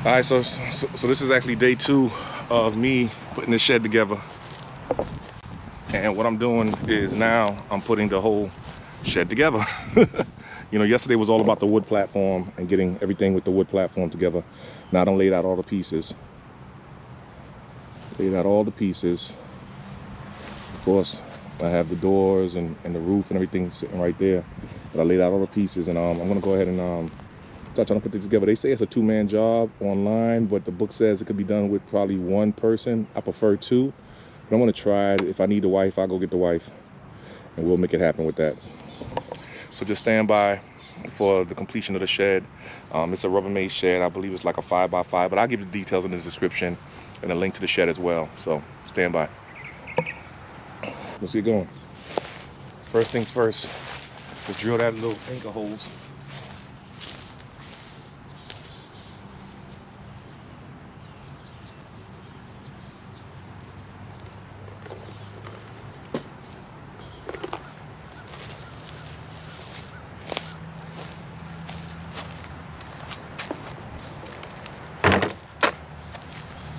All right, so this is actually day 2 of me putting this shed together. And what I'm doing is now I'm putting the whole shed together. You know, yesterday was all about the wood platform and getting everything with the wood platform together. Now I done laid out all the pieces. Laid out all the pieces. Of course, I have the doors and the roof and everything sitting right there. But I laid out all the pieces, and I'm gonna go ahead and start trying to put this together. They say it's a 2-man job online, but the book says it could be done with probably 1 person. I prefer 2, but I'm gonna try it. If I need the wife, I'll go get the wife, and we'll make it happen with that. So just stand by for the completion of the shed. It's a Rubbermaid shed. I believe it's like a 5x5, but I'll give you the details in the description and a link to the shed as well. So stand by. Let's get going. First things first, let's drill that little anchor holes.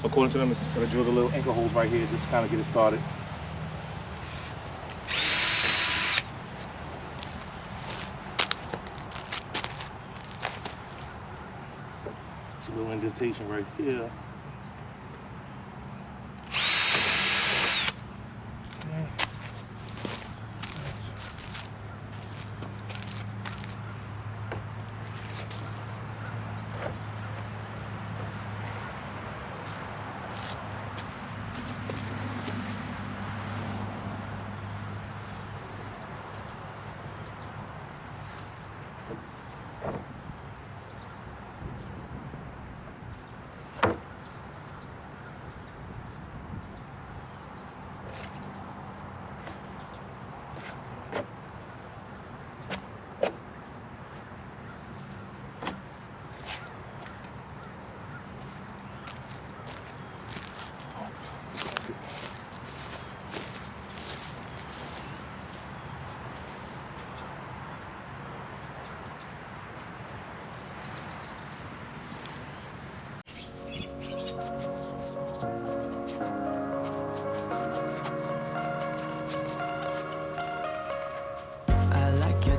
According to them, it's gonna drill the little anchor holes right here just to kind of get it started. It's a little indentation right here.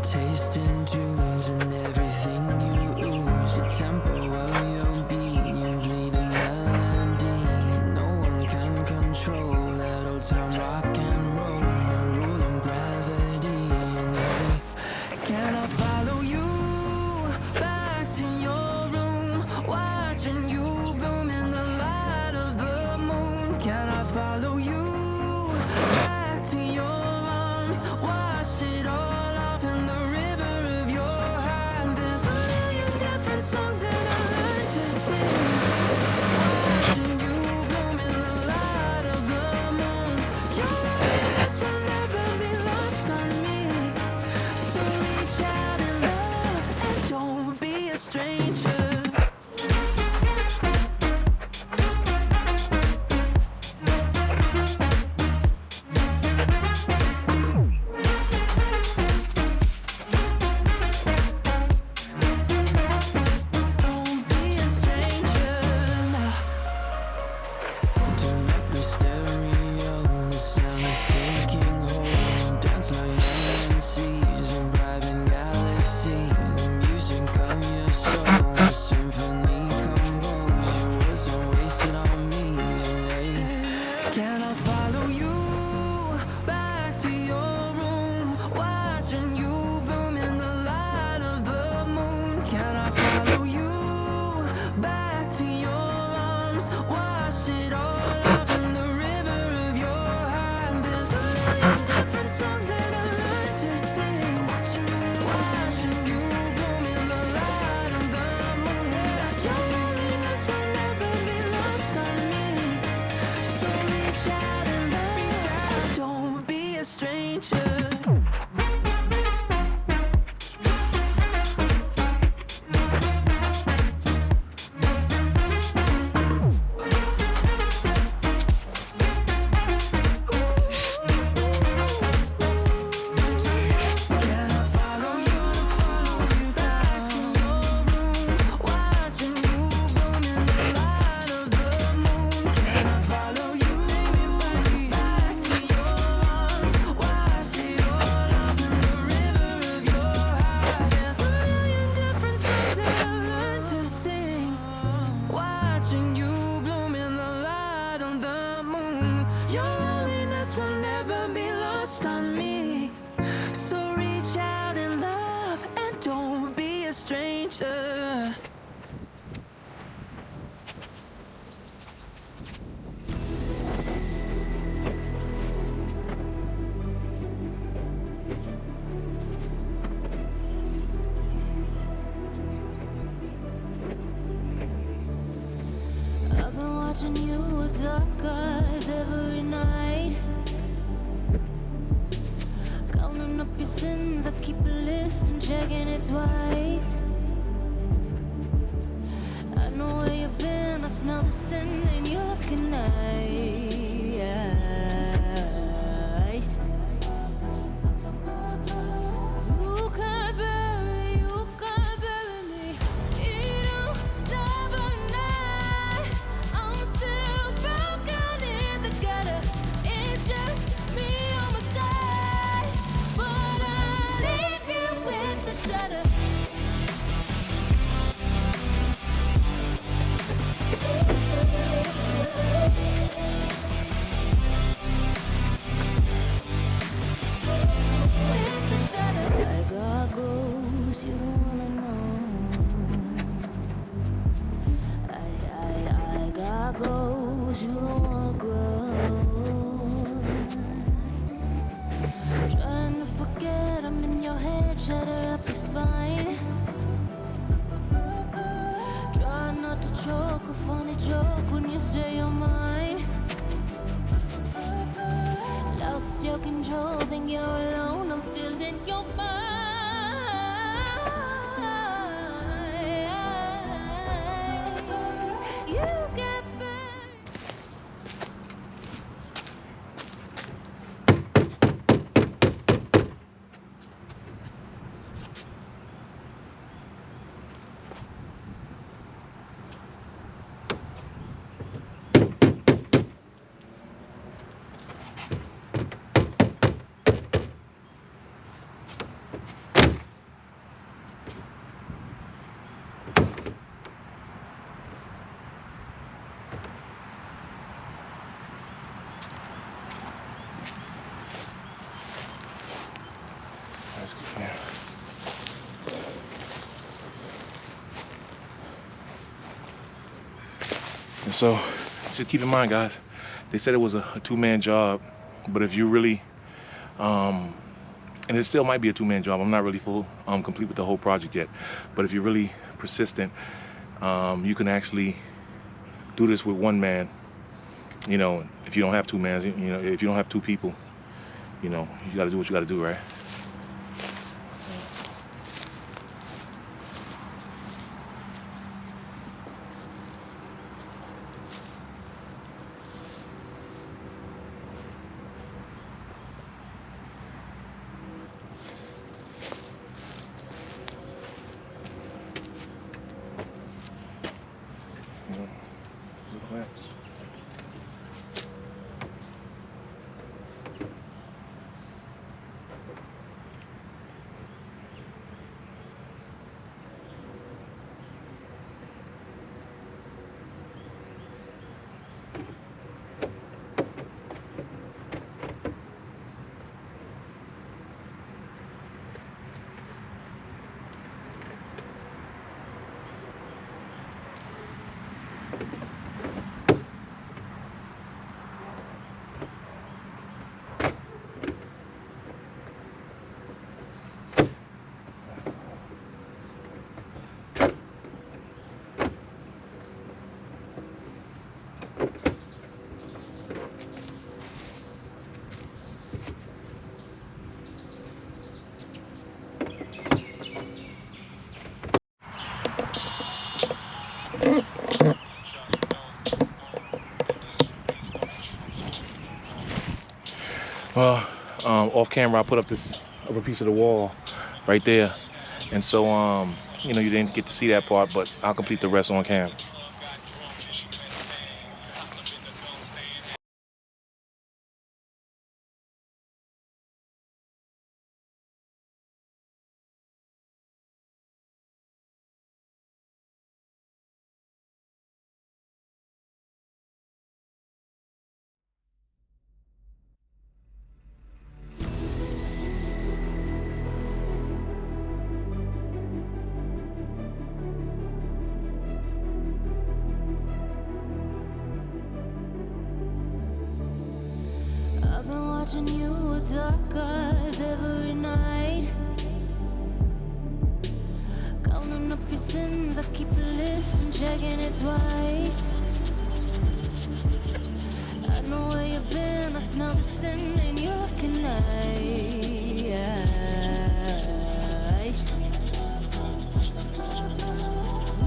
Tasting tunes and everything you ooze, your tempo, Ryobi, you bleed a melody. No one can control that old time rock and roll, no rule of gravity. Can I follow you back to your room, watching you bloom in the light of the moon? Can I follow you back to your arms, wash it all songs that I learned to sing, watching you bloom in the light of the moon. Your eyes will never be lost on me, so reach out and love and don't be a stranger. Don't be a stranger. watching you with dark eyes every night. Counting up your sins, I keep a list and checking it twice. I know where you've been, I smell the sin and you're looking nice. You can't bury me. You don't love a night. I'm still broken in the gutter. It's just me on my side. But I leave you with the shudder. With the shudder. I got ghosts you don't wanna know. I got ghosts you don't wanna grow. Trying to forget I'm in your head, shatter up your spine. Try not to choke, a funny joke when you say you're mine. Lost your control, think you're alone, I'm still in your mind. You get burned. Let's get there. And so, just keep in mind, guys, they said it was a two-man job, but if you really, and it still might be a two-man job, I'm not really complete with the whole project yet, but if you're really persistent, you can actually do this with one man, you know, if you don't have two mans, you know, if you don't have two people, you know, you gotta do what you gotta do, right? You know, little clamps. Well, off camera, I put up this upper piece of the wall right there, and so you know, you didn't get to see that part, but I'll complete the rest on cam. I've been watching you with dark eyes every night. Counting up your sins, I keep a list and checking it twice. I know where you've been, I smell the sin in your looking eyes.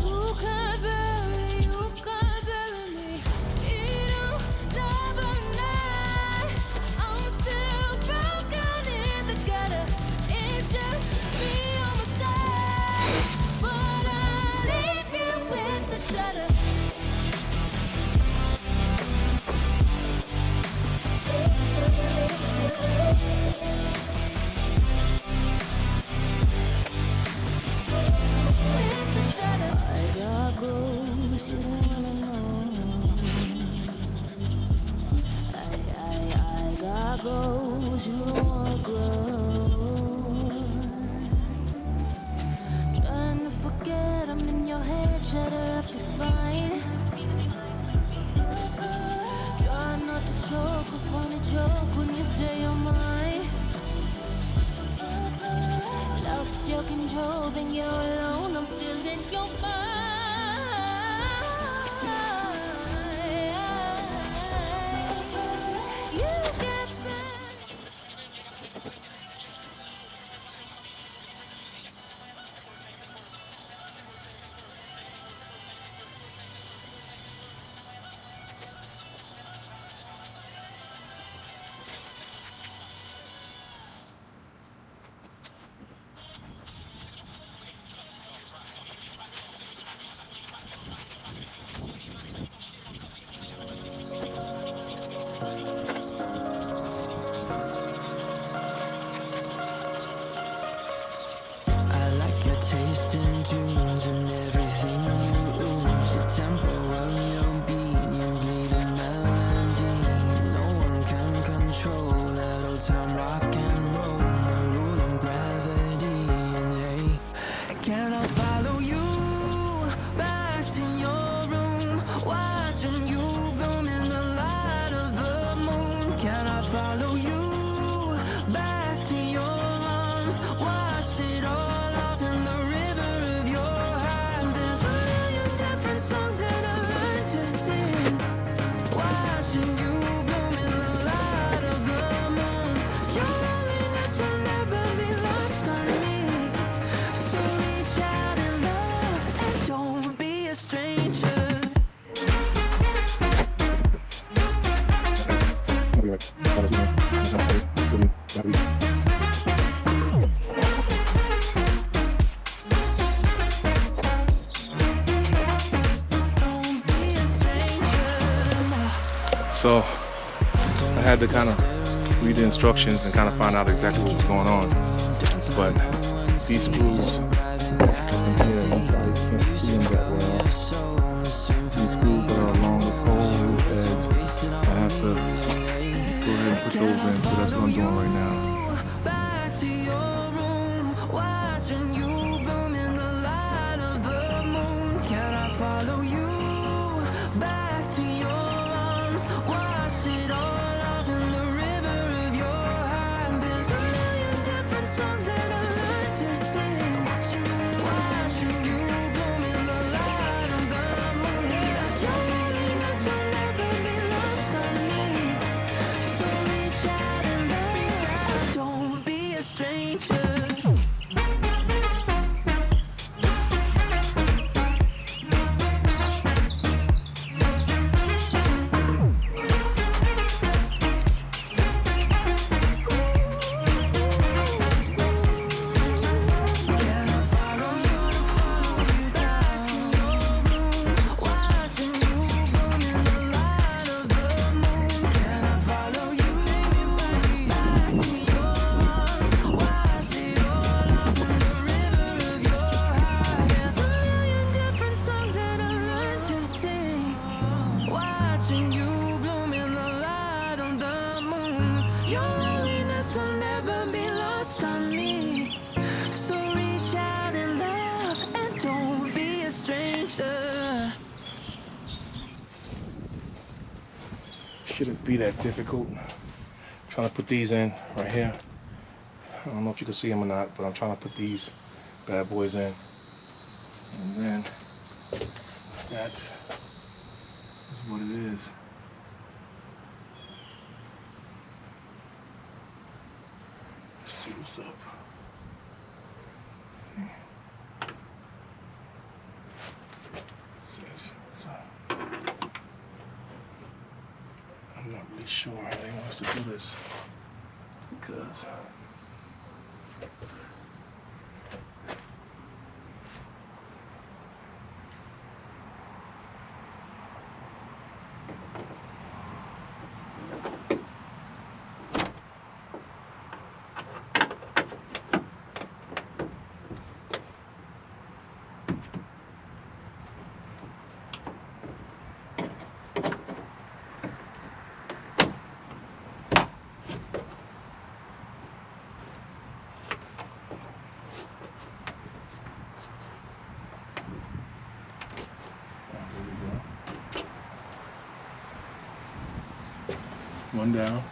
You can't bury me. You don't never know. I'm still broken in the gutter. It's just me on my side, but I leave you with the shudder. Goes, you don't wanna grow. Trying to forget, I'm in your head, shatter up your spine. Try not to choke, a funny joke when you say you're mine. Lost your control, then you're alone, I'm still in your mind. You get back. Tasting tunes and everything you ooze. A tempo of your beat, you bleed a melody. No one can control that old time rock and roll. No rule of gravity. And hey, can I follow you back to your room? Watching you bloom in the light of the moon. Can I follow you back to your arms? Wash it all off in the river of your heart. There's a million different songs that I learned to sing. Watching you bloom in the light of the moon. Your loneliness will never be lost on me. So reach out and love, and don't be a stranger. So I had to kind of read the instructions and kind of find out exactly what was going on. But these screws, in here, you probably can't see them that well. These screws that are along the pole roof edge, I have to go ahead and put those in. So that's what I'm doing right now. Back to your room, watching you bloom in the light of the moon. Can I follow you back to your arms? Wash it all off in the river of your heart. There's a million different songs that I learned to sing. Watching you bloom in the light of the moon. Your loneliness will never be lost on me. So reach out and love, don't be a stranger. Can I follow you back to your room? Watching you bloom in the light of the moon. Can I follow you back to your arms? Wash it all off in the river of your heart. There's a million different songs that I learned to sing. Watching you bloom in the light of the moon. Your loneliness will never be lost on me. So reach out and love, and don't be a stranger. Shouldn't be that difficult. Trying to put these in right here. I don't know if you can see them or not, but I'm trying to put these bad boys in. And then that is what it is. this up. So, I'm not really sure how they want us to do this because one down.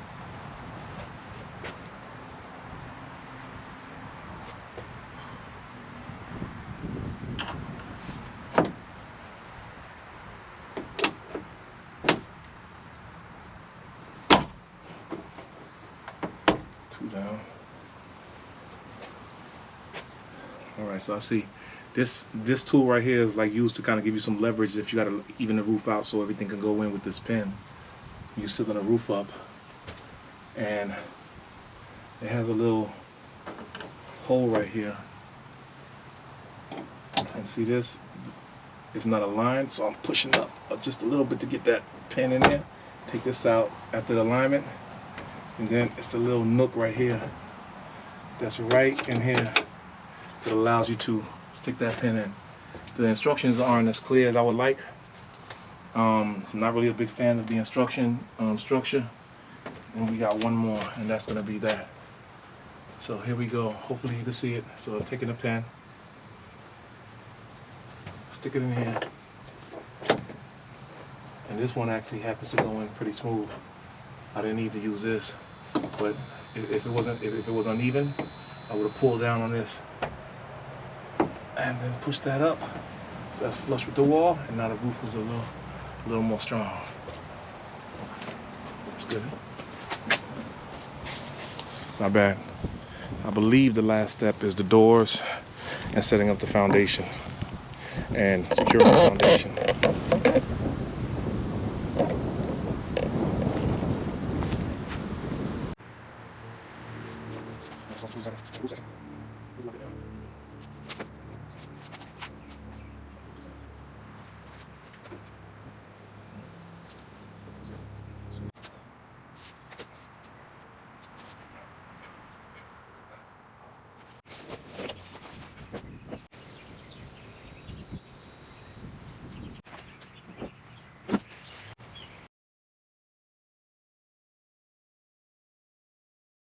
Two down. All right, so I see this tool right here is like used to kind of give you some leverage if you got to even the roof out so everything can go in with this pin. You sit on the roof up and it has a little hole right here, and see this, it's not aligned, so I'm pushing up just a little bit to get that pin in there. Take this out after the alignment, and then it's a little nook right here that's right in here that allows you to stick that pin in. The instructions aren't as clear as I would like. I'm not really a big fan of the instruction structure. And we got one more, and that's gonna be that. So here we go. Hopefully you can see it. So I'm taking a pen, stick it in here, and this one actually happens to go in pretty smooth. I didn't need to use this, but if it was uneven, I would have pulled down on this and then pushed that up. That's flush with the wall, and now the roof is a little more strong. That's good. It's not bad. I believe the last step is the doors and setting up the foundation and securing the foundation.